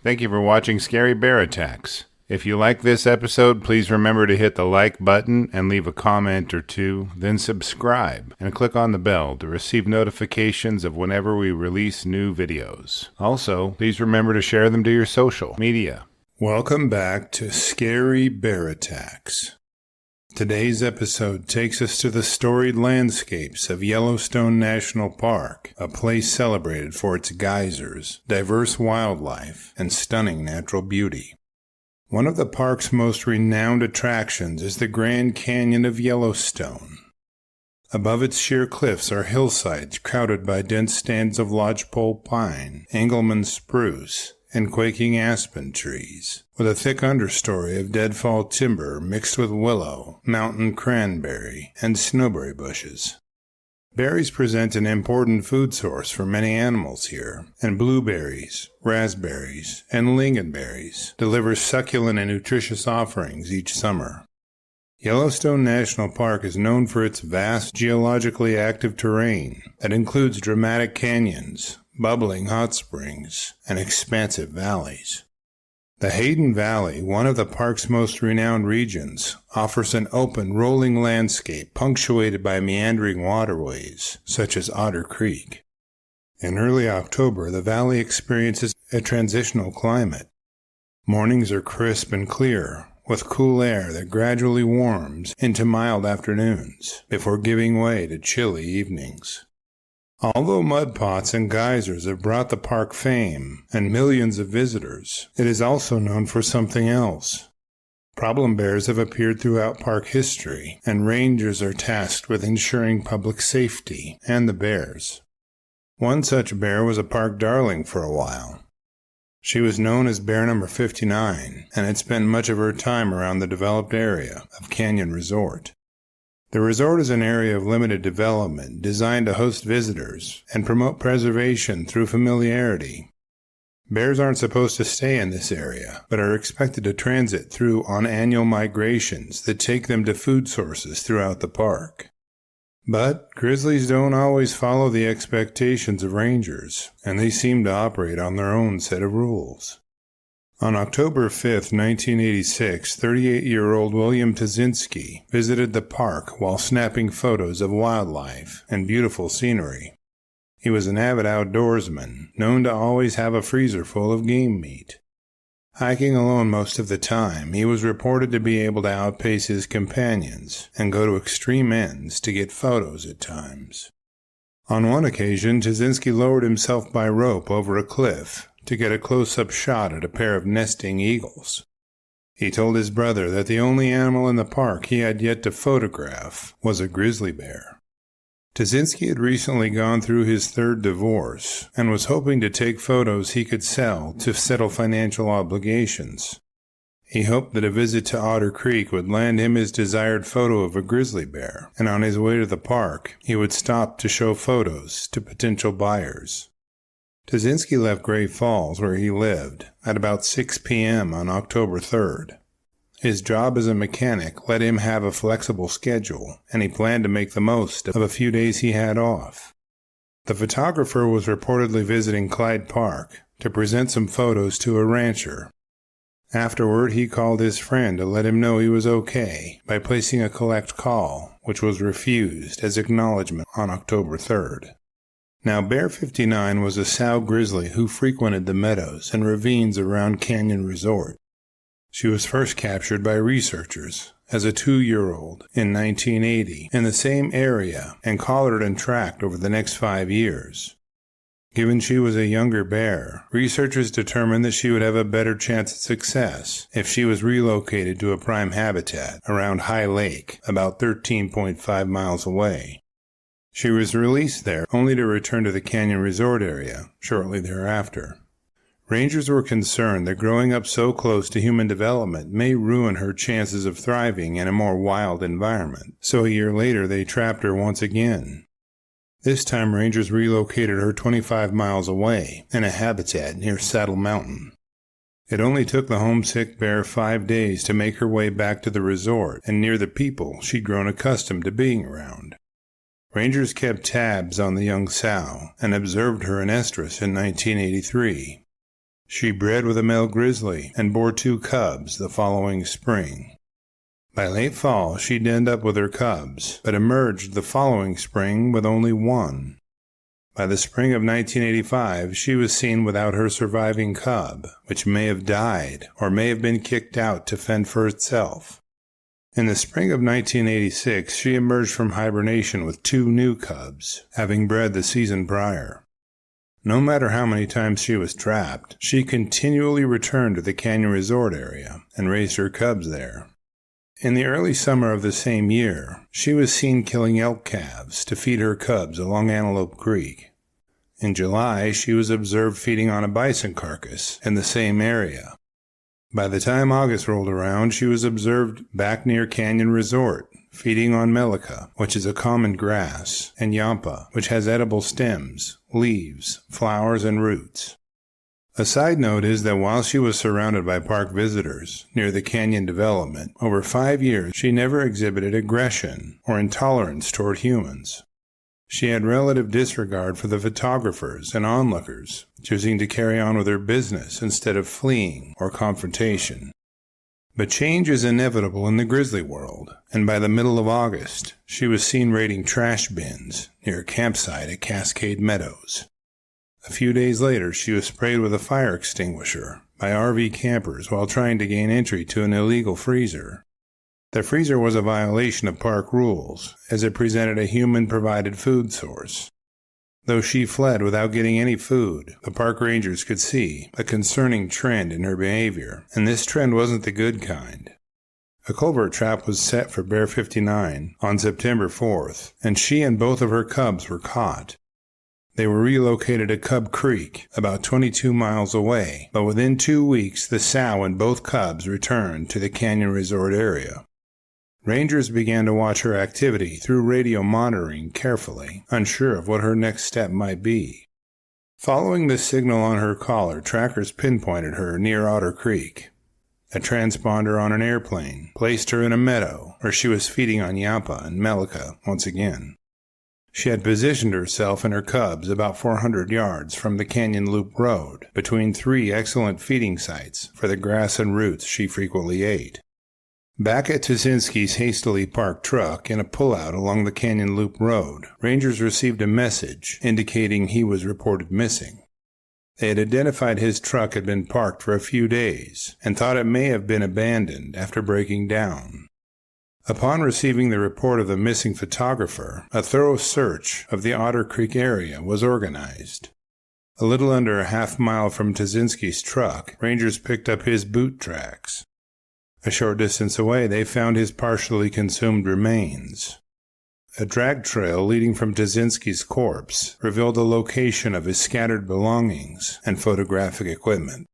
Thank you for watching Scary Bear Attacks. If you like this episode, please remember to hit the like button and leave a comment or two, then subscribe and click on the bell to receive notifications of whenever we release new videos. Also, please remember to share them to your social media. Welcome back to Scary Bear Attacks. Today's episode takes us to the storied landscapes of Yellowstone National Park, a place celebrated for its geysers, diverse wildlife, and stunning natural beauty. One of the park's most renowned attractions is the Grand Canyon of Yellowstone. Above its sheer cliffs are hillsides crowded by dense stands of lodgepole pine, Engelmann spruce, and quaking aspen trees, with a thick understory of deadfall timber mixed with willow, mountain cranberry, and snowberry bushes. Berries present an important food source for many animals here, and blueberries, raspberries, and lingonberries deliver succulent and nutritious offerings each summer. Yellowstone National Park is known for its vast geologically active terrain that includes dramatic canyons, bubbling hot springs, and expansive valleys. The Hayden Valley, one of the park's most renowned regions, offers an open, rolling landscape punctuated by meandering waterways, such as Otter Creek. In early October, the valley experiences a transitional climate. Mornings are crisp and clear, with cool air that gradually warms into mild afternoons, before giving way to chilly evenings. Although mud pots and geysers have brought the park fame and millions of visitors, it is also known for something else. Problem bears have appeared throughout park history, and rangers are tasked with ensuring public safety and the bears. One such bear was a park darling for a while. She was known as Bear Number 59, and had spent much of her time around the developed area of Canyon Resort. The resort is an area of limited development designed to host visitors and promote preservation through familiarity. Bears aren't supposed to stay in this area, but are expected to transit through on annual migrations that take them to food sources throughout the park. But grizzlies don't always follow the expectations of rangers, and they seem to operate on their own set of rules. On October 5, 1986, 38-year-old William Tesinsky visited the park while snapping photos of wildlife and beautiful scenery. He was an avid outdoorsman, known to always have a freezer full of game meat. Hiking alone most of the time, he was reported to be able to outpace his companions and go to extreme ends to get photos at times. On one occasion, Tesinsky lowered himself by rope over a cliff to get a close-up shot at a pair of nesting eagles. He told his brother that the only animal in the park he had yet to photograph was a grizzly bear. Tesinsky had recently gone through his third divorce and was hoping to take photos he could sell to settle financial obligations. He hoped that a visit to Otter Creek would land him his desired photo of a grizzly bear, and on his way to the park, he would stop to show photos to potential buyers. Tesinsky left Great Falls, where he lived, at about 6 p.m. on October 3rd. His job as a mechanic let him have a flexible schedule, and he planned to make the most of a few days he had off. The photographer was reportedly visiting Clyde Park to present some photos to a rancher. Afterward, he called his friend to let him know he was okay by placing a collect call, which was refused as acknowledgement on October 3rd. Now, Bear 59 was a sow grizzly who frequented the meadows and ravines around Canyon Resort. She was first captured by researchers as a 2-year-old in 1980 in the same area and collared and tracked over the next 5 years. Given she was a younger bear, researchers determined that she would have a better chance at success if she was relocated to a prime habitat around High Lake, about 13.5 miles away. She was released there only to return to the Canyon Resort area shortly thereafter. Rangers were concerned that growing up so close to human development may ruin her chances of thriving in a more wild environment, so a year later they trapped her once again. This time rangers relocated her 25 miles away in a habitat near Saddle Mountain. It only took the homesick bear 5 days to make her way back to the resort and near the people she'd grown accustomed to being around. Rangers kept tabs on the young sow and observed her in estrus in 1983. She bred with a male grizzly and bore 2 cubs the following spring. By late fall, she'd end up with her cubs, but emerged the following spring with only 1. By the spring of 1985, she was seen without her surviving cub, which may have died or may have been kicked out to fend for itself. In the spring of 1986, she emerged from hibernation with 2 new cubs, having bred the season prior. No matter how many times she was trapped, she continually returned to the Canyon Resort area and raised her cubs there. In the early summer of the same year, she was seen killing elk calves to feed her cubs along Antelope Creek. In July, she was observed feeding on a bison carcass in the same area. By the time August rolled around, she was observed back near Canyon Resort, feeding on Melica, which is a common grass, and Yampa, which has edible stems, leaves, flowers, and roots. A side note is that while she was surrounded by park visitors near the canyon development, over 5 years she never exhibited aggression or intolerance toward humans. She had relative disregard for the photographers and onlookers, choosing to carry on with her business instead of fleeing or confrontation. But change is inevitable in the grizzly world, and by the middle of August, she was seen raiding trash bins near a campsite at Cascade Meadows. A few days later, she was sprayed with a fire extinguisher by RV campers while trying to gain entry to an illegal freezer. The freezer was a violation of park rules, as it presented a human-provided food source. Though she fled without getting any food, the park rangers could see a concerning trend in her behavior, and this trend wasn't the good kind. A culvert trap was set for Bear 59 on September 4th, and she and both of her cubs were caught. They were relocated to Cub Creek, about 22 miles away, but within 2 weeks the sow and both cubs returned to the Canyon Resort area. Rangers began to watch her activity through radio monitoring carefully, unsure of what her next step might be. Following the signal on her collar, trackers pinpointed her near Otter Creek. A transponder on an airplane placed her in a meadow where she was feeding on Yampa and Melica once again. She had positioned herself and her cubs about 400 yards from the Canyon Loop Road, between 3 excellent feeding sites for the grass and roots she frequently ate. Back at Tesinsky's hastily parked truck in a pullout along the Canyon Loop Road, rangers received a message indicating he was reported missing. They had identified his truck had been parked for a few days and thought it may have been abandoned after breaking down. Upon receiving the report of the missing photographer, a thorough search of the Otter Creek area was organized. A little under a half-mile from Tesinsky's truck, rangers picked up his boot tracks. A short distance away, they found his partially consumed remains. A drag trail leading from Tesinsky's corpse revealed the location of his scattered belongings and photographic equipment.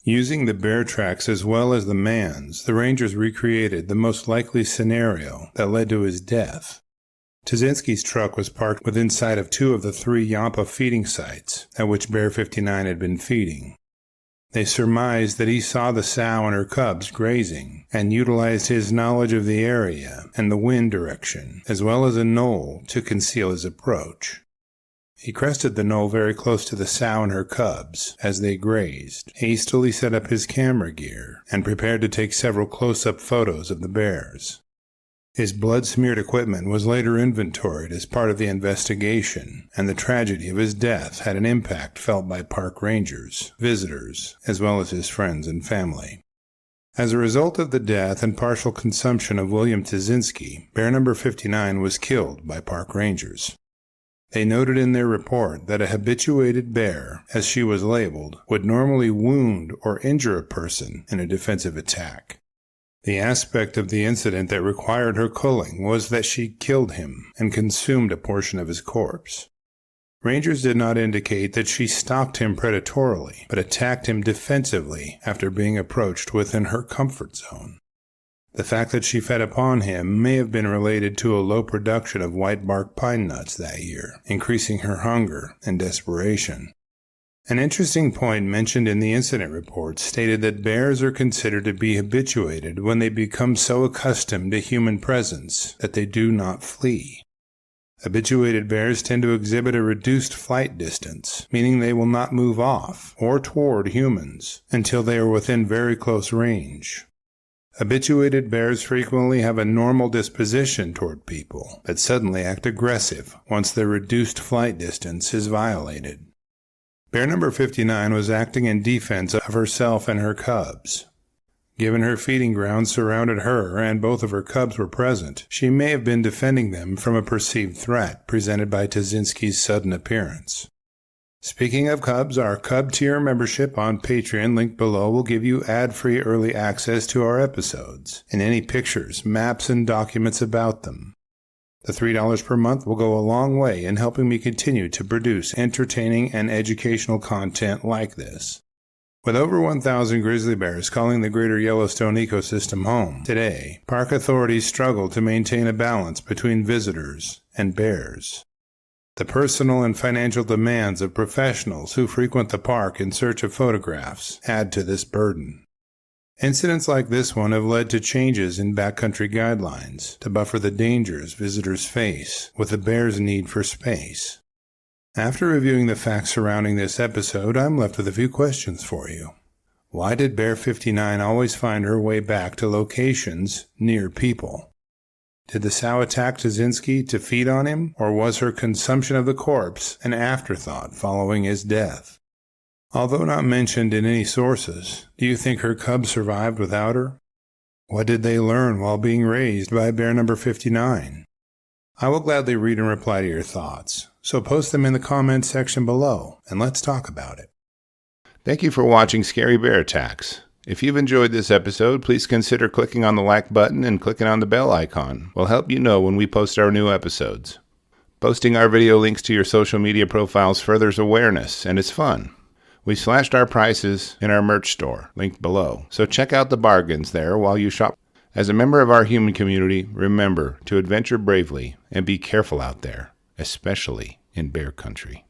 Using the bear tracks as well as the man's, the rangers recreated the most likely scenario that led to his death. Tesinsky's truck was parked within sight of 2 of the 3 Yampa feeding sites at which Bear 59 had been feeding. They surmised that he saw the sow and her cubs grazing and utilized his knowledge of the area and the wind direction, as well as a knoll, to conceal his approach. He crested the knoll very close to the sow and her cubs as they grazed, hastily set up his camera gear, and prepared to take several close-up photos of the bears. His blood-smeared equipment was later inventoried as part of the investigation, and the tragedy of his death had an impact felt by park rangers, visitors, as well as his friends and family. As a result of the death and partial consumption of William Tesinsky, Bear number 59 was killed by park rangers. They noted in their report that a habituated bear, as she was labeled, would normally wound or injure a person in a defensive attack. The aspect of the incident that required her culling was that she killed him and consumed a portion of his corpse. Rangers did not indicate that she stalked him predatorily, but attacked him defensively after being approached within her comfort zone. The fact that she fed upon him may have been related to a low production of white bark pine nuts that year, increasing her hunger and desperation. An interesting point mentioned in the incident report stated that bears are considered to be habituated when they become so accustomed to human presence that they do not flee. Habituated bears tend to exhibit a reduced flight distance, meaning they will not move off or toward humans until they are within very close range. Habituated bears frequently have a normal disposition toward people, but suddenly act aggressive once their reduced flight distance is violated. Bear number 59 was acting in defense of herself and her cubs. Given her feeding grounds surrounded her and both of her cubs were present, she may have been defending them from a perceived threat presented by Tesinsky's sudden appearance. Speaking of cubs, our Cub tier membership on Patreon, linked below, will give you ad-free early access to our episodes and any pictures, maps, and documents about them. The $3 per month will go a long way in helping me continue to produce entertaining and educational content like this. With over 1,000 grizzly bears calling the greater Yellowstone ecosystem home today, park authorities struggle to maintain a balance between visitors and bears. The personal and financial demands of professionals who frequent the park in search of photographs add to this burden. Incidents like this one have led to changes in backcountry guidelines to buffer the dangers visitors face with the bear's need for space. After reviewing the facts surrounding this episode, I'm left with a few questions for you. Why did Bear 59 always find her way back to locations near people? Did the sow attack Tesinsky to feed on him, or was her consumption of the corpse an afterthought following his death? Although not mentioned in any sources, do you think her cubs survived without her? What did they learn while being raised by bear number 59? I will gladly read and reply to your thoughts, so post them in the comments section below, and let's talk about it. Thank you for watching Scary Bear Attacks. If you've enjoyed this episode, please consider clicking on the like button and clicking on the bell icon. We'll help you know when we post our new episodes. Posting our video links to your social media profiles furthers awareness, and it's fun. We slashed our prices in our merch store, linked below, so check out the bargains there while you shop. As a member of our human community, remember to adventure bravely and be careful out there, especially in bear country.